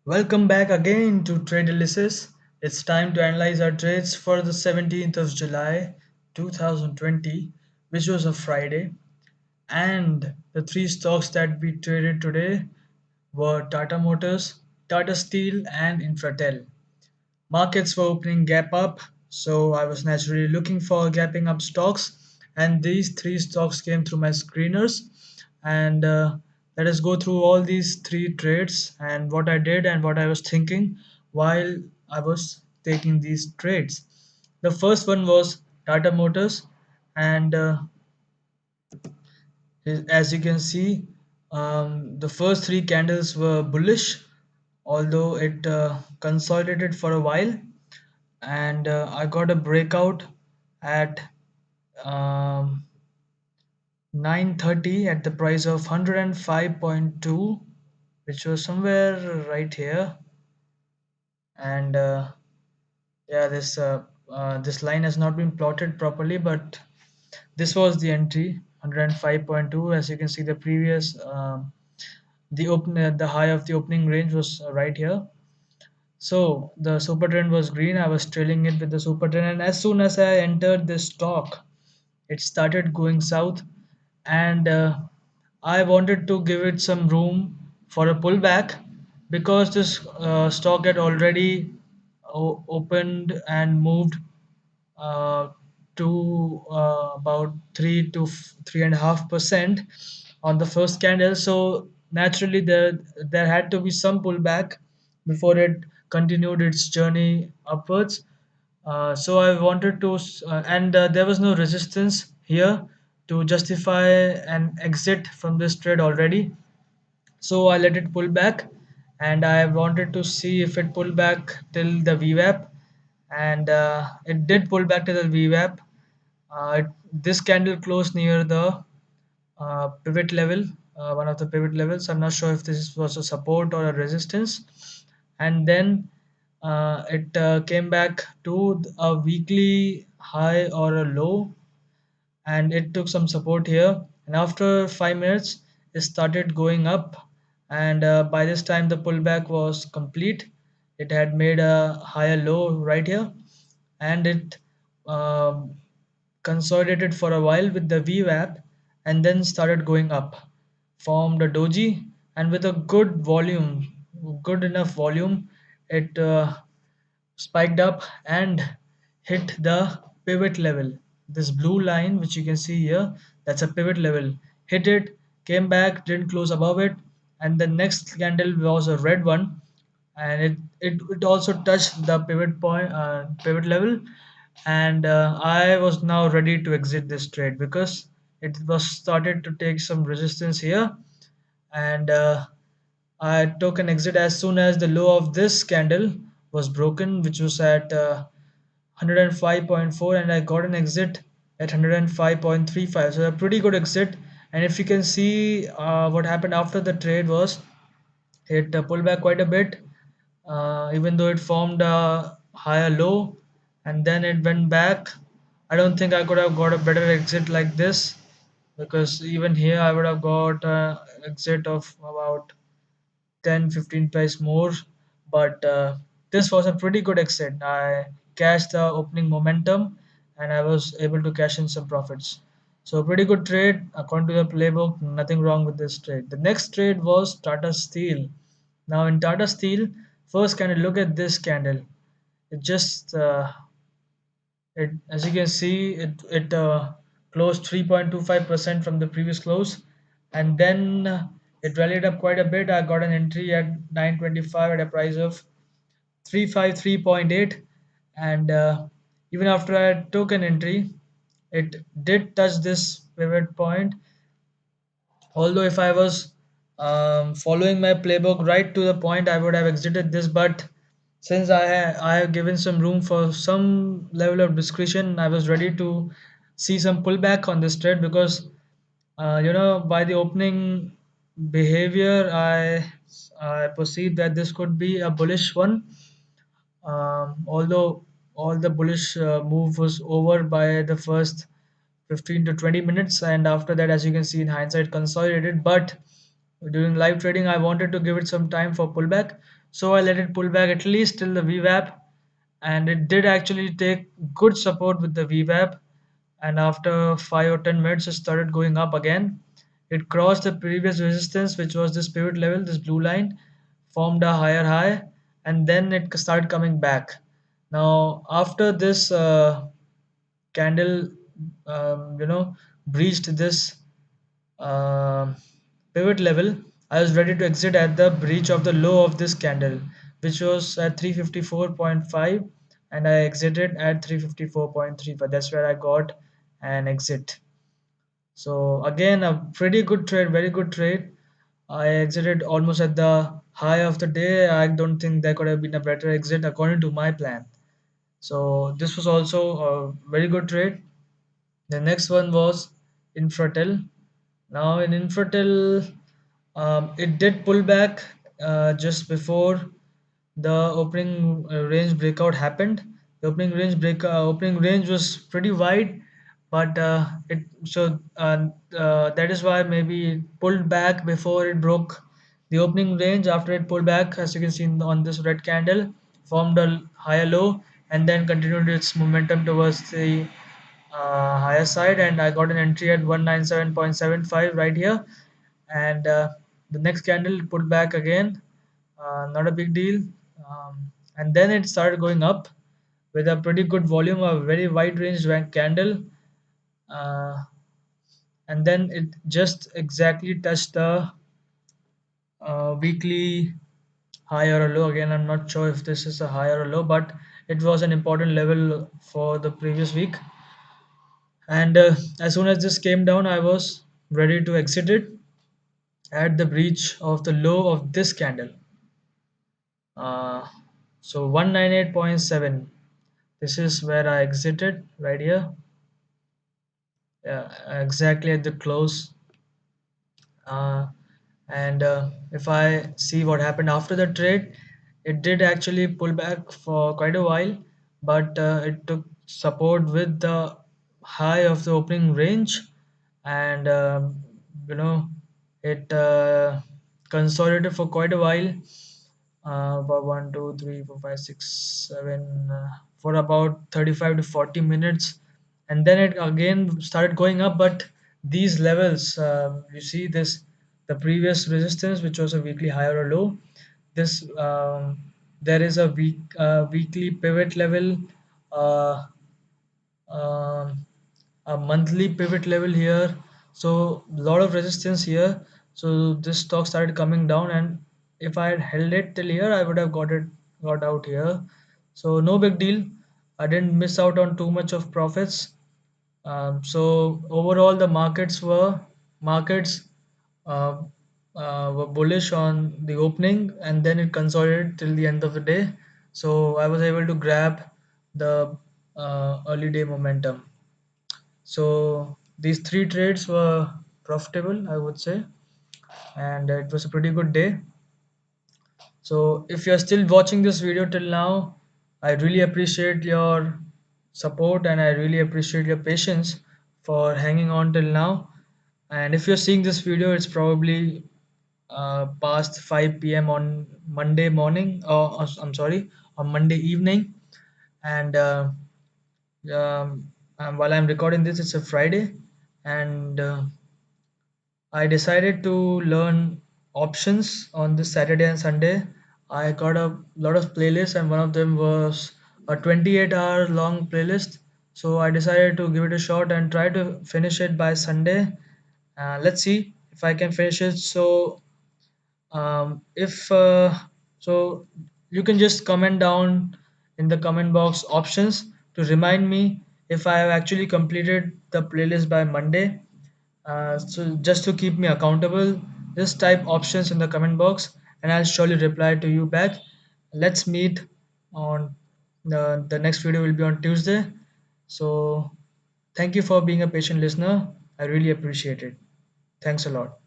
Welcome back again to Tradalysis. It's time to analyze our trades for the 17th of July 2020, which was a Friday. And the three stocks that we traded today were Tata Motors, Tata Steel, and Infratel. Markets were opening gap up, so I was naturally looking for gapping up stocks, and these three stocks came through my screeners. And let us go through all these three trades and what I did and what I was thinking while I was taking these trades. The first one was Tata Motors, and as you can see, the first three candles were bullish, although it consolidated for a while, and I got a breakout at um, 9:30 at the price of 105.2, which was somewhere right here. And yeah, this line has not been plotted properly, but this was the entry 105.2. As you can see, the previous the high of the opening range was right here. So the super trend was green. I was trailing it with the super trend, and as soon as I entered this stock, it started going south, and I wanted to give it some room for a pullback because this stock had already opened and moved uh, to about 3 to 3.5% on the first candle. So naturally, there had to be some pullback before it continued its journey upwards. So I wanted to, and there was no resistance here to justify an exit from this trade already. So I let it pull back, and I wanted to see if it pulled back till the VWAP, and it did pull back to the VWAP. This candle closed near the pivot level, one of the pivot levels. I'm not sure if this was a support or a resistance. And then it came back to a weekly high or a low, and it took some support here. And after 5 minutes, it started going up. And by this time, the pullback was complete. It had made a higher low right here, and it um, consolidated for a while with the VWAP and then started going up, formed a doji, and with a good enough volume, it spiked up and hit the pivot level. This blue line, which you can see here, that's a pivot level. Hit it, came back, didn't close above it, and the next candle was a red one, and it also touched the pivot level, and I was now ready to exit this trade because it was started to take some resistance here, and I took an exit as soon as the low of this candle was broken, which was at 105.4, and I got an exit at 105.35. So a pretty good exit. And if you can see, what happened after the trade was it pulled back quite a bit, even though it formed a higher low, and then it went back. I don't think I could have got a better exit like this, because even here I would have got an exit of about 10-15 price more, but this was a pretty good exit. I cashed the opening momentum, and I was able to cash in some profits. So pretty good trade according to the playbook. Nothing wrong with this trade. The next trade was Tata Steel. Now in Tata Steel, first can you look at this candle? It just it, as you can see, it closed 3.25% from the previous close, and then it rallied up quite a bit. I got an entry at 925 at a price of 353.8, and even after I took an entry, it did touch this pivot point. Although if I was following my playbook right to the point, I would have exited this. But since I have given some room for some level of discretion, I was ready to see some pullback on this trade because by the opening behavior, I perceived that this could be a bullish one. Although all the bullish move was over by the first 15 to 20 minutes, and after that, as you can see in hindsight, consolidated. But During live trading, I wanted to give it some time for pullback, so I let it pull back at least till the VWAP, and it did actually take good support with the VWAP. And after 5 or 10 minutes, it started going up again. It crossed the previous resistance, which was this pivot level, this blue line, formed a higher high, and then it started coming back. Now, after this candle, breached this um pivot level, I was ready to exit at the breach of the low of this candle, which was at 354.5, and I exited at 354.35. That's where I got an exit. So again, a pretty good trade, very good trade. I exited almost at the high of the day. I don't think there could have been a better exit according to my plan. So this was also a very good trade. The next one was Infertile. Now in Infertile, it did pull back just before the opening range breakout happened. The opening range was pretty wide, but that is why maybe it pulled back before it broke the opening range. After it pulled back, as you can see on this red candle, formed a higher low and then continued its momentum towards the higher side, and I got an entry at 197.75 right here. And the next candle pulled back again, not a big deal. And then it started going up with a pretty good volume, a very wide range candle, uh, and then it just exactly touched the weekly high or a low. Again, I'm not sure if this is a high or a low, but it was an important level for the previous week. And as soon as this came down, I was ready to exit it at the breach of the low of this candle. uh, so 198.7, this is where I exited right here, exactly at the close. Uh, and if I see what happened after the trade, it did actually pull back for quite a while, but it took support with the high of the opening range, and you know it consolidated for quite a while, about 1, 2, 3, 4, 5, 6, 7, for about 35 to 40 minutes, and then it again started going up. But these levels, you see this, the previous resistance, which was a weekly high or a low, this there is a weekly pivot level, uh, um, a monthly pivot level here, so a lot of resistance here. So this stock started coming down, and if I had held it till here, I would have got out here. So no big deal, I didn't miss out on too much of profits. So overall the markets uh, were bullish on the opening, and then it consolidated till the end of the day. So I was able to grab the early day momentum. So these three trades were profitable, I would say, and it was a pretty good day. So if you're still watching this video till now, I really appreciate your support, and I really appreciate your patience for hanging on till now. And if you're seeing this video, it's probably past 5 p.m. on Monday morning, or I'm sorry, on Monday evening. And while I'm recording this, it's a Friday, and I decided to learn options on this Saturday and Sunday. I got a lot of playlists, and one of them was a 28-hour long playlist. So I decided to give it a shot and try to finish it by Sunday. Let's see if I can finish it. If so, you can just comment down in the comment box options to remind me if I have actually completed the playlist by Monday. So just to keep me accountable, just type options in the comment box, and I'll surely reply to you back. Let's meet on the next video will be on Tuesday. So thank you for being a patient listener. I really appreciate it. Thanks a lot.